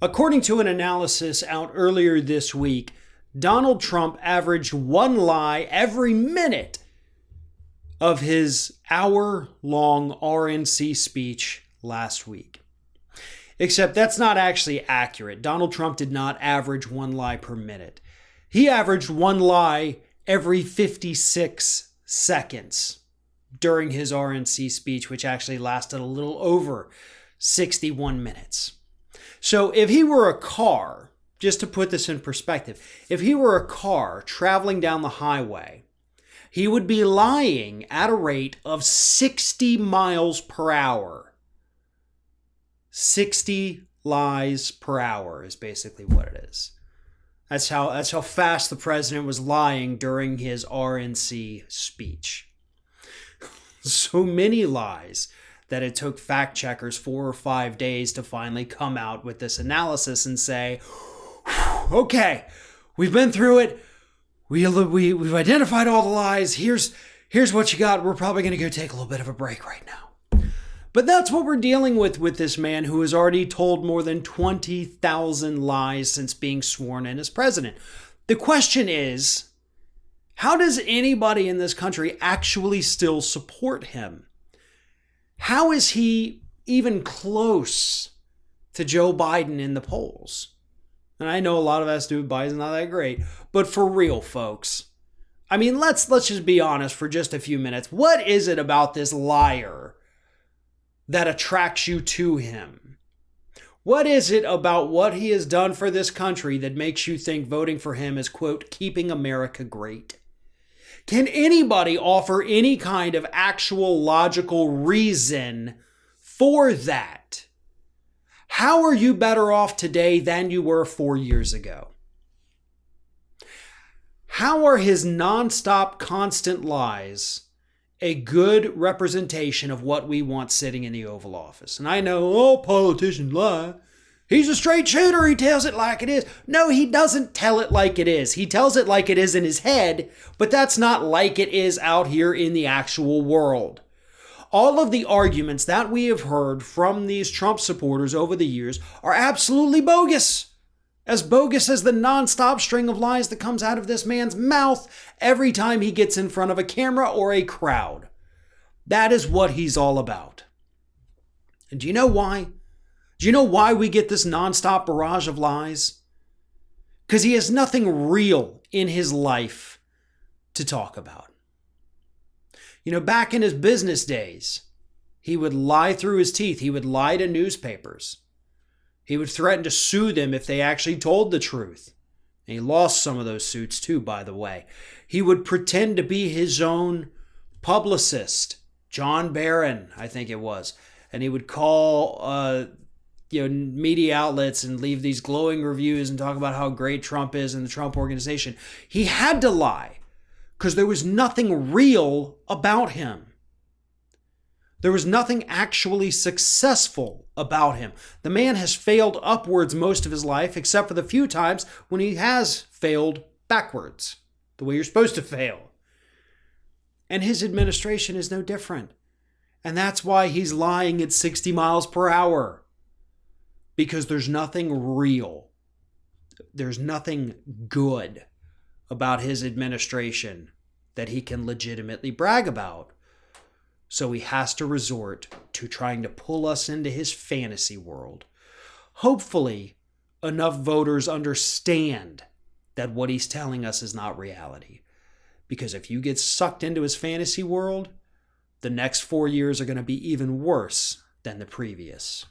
According to an analysis out earlier this week, Donald Trump averaged one lie every minute of his hour-long RNC speech last week. Except that's not actually accurate. Donald Trump did not average one lie per minute. He averaged one lie every 56 seconds during his RNC speech, which actually lasted a little over 61 minutes. So if he were a car, just to put this in perspective, if he were a car traveling down the highway, he would be lying at a rate of 60 miles per hour. 60 lies per hour is basically what it is. That's how fast the president was lying during his RNC speech. So many lies that it took fact checkers 4 or 5 days to finally come out with this analysis and say, okay, we've been through it. We've identified all the lies. Here's what you got. We're probably going to go take a little bit of a break right now. But that's what we're dealing with this man who has already told more than 20,000 lies since being sworn in as president. The question is, how does anybody in this country actually still support him? How is he even close to Joe Biden in the polls? And I know a lot of us do. Biden's not that great. But for real, folks, I mean, let's just be honest for just a few minutes. What is it about this liar that attracts you to him? What is it about what he has done for this country that makes you think voting for him is, quote, keeping America great? Can anybody offer any kind of actual logical reason for that? How are you better off today than you were 4 years ago? How are his nonstop, constant lies a good representation of what we want sitting in the Oval Office? And I know all politicians lie. He's a straight shooter. He tells it like it is. No, he doesn't tell it like it is. He tells it like it is in his head, but that's not like it is out here in the actual world. All of the arguments that we have heard from these Trump supporters over the years are absolutely bogus. As bogus as the nonstop string of lies that comes out of this man's mouth every time he gets in front of a camera or a crowd. That is what he's all about. And do you know why? Do you know why we get this nonstop barrage of lies? Because he has nothing real in his life to talk about. You know, back in his business days, he would lie through his teeth. He would lie to newspapers. He would threaten to sue them if they actually told the truth. And he lost some of those suits too, by the way. He would pretend to be his own publicist, John Barron, I think it was. And he would call media outlets and leave these glowing reviews and talk about how great Trump is and the Trump organization. He had to lie because there was nothing real about him. There was nothing actually successful about him. The man has failed upwards most of his life, except for the few times when he has failed backwards, the way you're supposed to fail. And his administration is no different. And that's why he's lying at 60 miles per hour. Because there's nothing real. There's nothing good about his administration that he can legitimately brag about. So he has to resort to trying to pull us into his fantasy world. Hopefully, enough voters understand that what he's telling us is not reality. Because if you get sucked into his fantasy world, the next 4 years are going to be even worse than the previous.